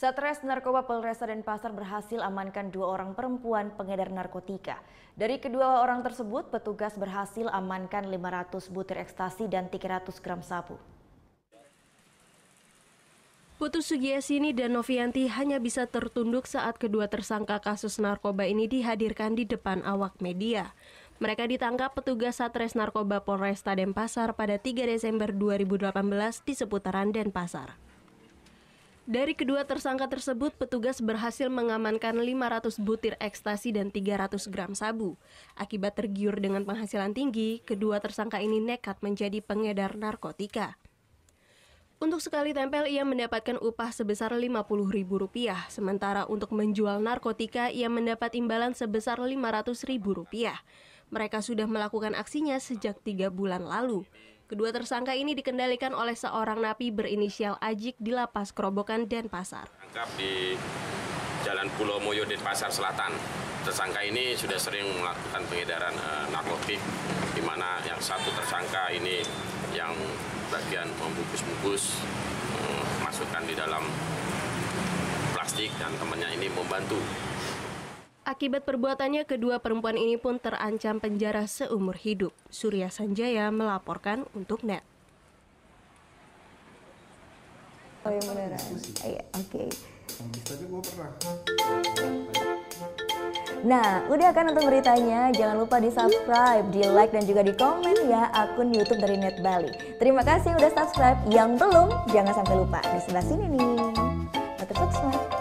Satres Narkoba Polresta Denpasar berhasil amankan 2 orang perempuan pengedar narkotika. Dari kedua orang tersebut, petugas berhasil amankan 500 butir ekstasi dan 300 gram sabu. Putu Sugiasini dan Novianti hanya bisa tertunduk saat kedua tersangka kasus narkoba ini dihadirkan di depan awak media. Mereka ditangkap petugas Satres Narkoba Polresta Denpasar pada 3 Desember 2018 di seputaran Denpasar. Dari kedua tersangka tersebut, petugas berhasil mengamankan 500 butir ekstasi dan 300 gram sabu. Akibat tergiur dengan penghasilan tinggi, kedua tersangka ini nekat menjadi pengedar narkotika. Untuk sekali tempel, ia mendapatkan upah sebesar Rp50.000, sementara untuk menjual narkotika, ia mendapat imbalan sebesar Rp500.000. Mereka sudah melakukan aksinya sejak 3 bulan lalu. Kedua tersangka ini dikendalikan oleh seorang napi berinisial Ajik di Lapas Kerobokan, Denpasar. Tangkap di Jalan Pulau Moyo, Denpasar Selatan. Tersangka ini sudah sering melakukan pengedaran narkotik, di mana yang satu tersangka ini yang bagian membungkus-bungkus, masukkan di dalam plastik, dan temannya ini membantu. Akibat perbuatannya, kedua perempuan ini pun terancam penjara seumur hidup. Surya Sanjaya melaporkan untuk NET. Oh yang beneran? Iya, oke. Nah, udah kan nonton beritanya? Jangan lupa di-subscribe, di-like, dan juga di-komen ya akun YouTube dari Net Bali. Terima kasih udah subscribe. Yang belum, jangan sampai lupa. Di sebelah sini nih. Subscribe.